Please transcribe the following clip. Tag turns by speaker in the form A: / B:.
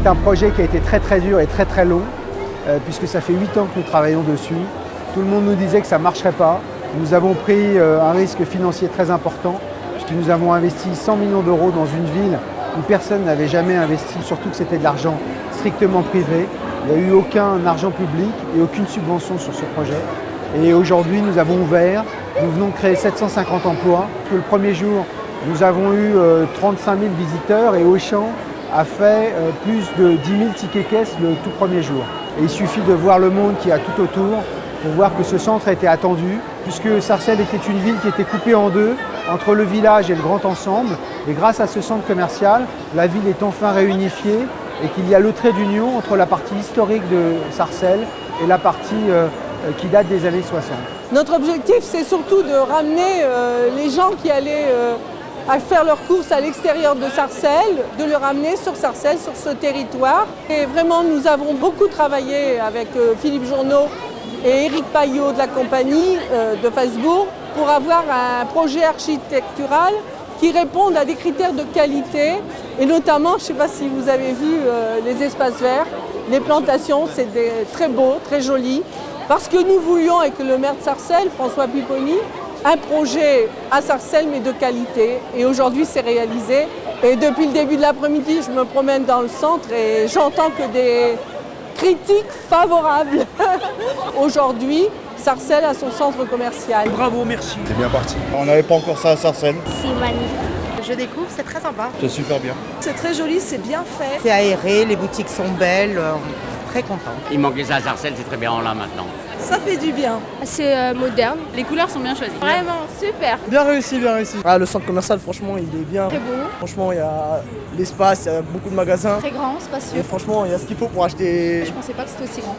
A: C'est un projet qui a été très dur et très long, puisque ça fait 8 ans que nous travaillons dessus. Tout le monde nous disait que ça ne marcherait pas. Nous avons pris un risque financier très important, puisque nous avons investi 100 millions d'euros dans une ville où personne n'avait jamais investi, surtout que c'était de l'argent strictement privé. Il n'y a eu aucun argent public et aucune subvention sur ce projet. Et aujourd'hui, nous avons ouvert, nous venons de créer 750 emplois. Le premier jour, nous avons eu 35 000 visiteurs et Auchan a fait plus de 10 000 tickets caisses le tout premier jour. Et il suffit de voir le monde qu'il y a tout autour pour voir que ce centre était attendu, puisque Sarcelles était une ville qui était coupée en deux entre le village et le grand ensemble. Et grâce à ce centre commercial, la ville est enfin réunifiée et qu'il y a le trait d'union entre la partie historique de Sarcelles et la partie qui date des années 60.
B: Notre objectif, c'est surtout de ramener les gens qui allaient à faire leurs courses à l'extérieur de Sarcelles, de le ramener sur Sarcelles, sur ce territoire. Et vraiment, nous avons beaucoup travaillé avec Philippe Journeau et Éric Payot de la compagnie de Facebook pour avoir un projet architectural qui réponde à des critères de qualité. Et notamment, je ne sais pas si vous avez vu les espaces verts, les plantations, c'est très beau, très joli. Parce que nous voulions, avec le maire de Sarcelles, François Pupponi, un projet à Sarcelles mais de qualité et aujourd'hui c'est réalisé et depuis le début de l'après-midi je me promène dans le centre et j'entends que des critiques favorables. Aujourd'hui Sarcelles a son centre commercial.
C: Bravo, merci.
D: C'est bien parti. On n'avait pas encore ça à Sarcelles.
E: C'est magnifique. Je découvre, c'est très sympa.
D: C'est super bien.
B: C'est très joli, c'est bien fait.
F: C'est aéré, les boutiques sont belles, très content.
G: Il manquait ça à Sarcelles, c'est très bien là maintenant.
B: Ça fait du bien.
E: C'est moderne.
H: Les couleurs sont bien choisies.
E: Vraiment, super.
C: Bien réussi, bien réussi. Ah, le centre commercial, franchement, il est bien.
E: Très beau.
C: Franchement, il y a l'espace, il y a beaucoup de magasins.
E: Très grand, spacieux.
C: Et franchement, il y a ce qu'il faut pour acheter.
E: Je pensais pas que c'était aussi grand.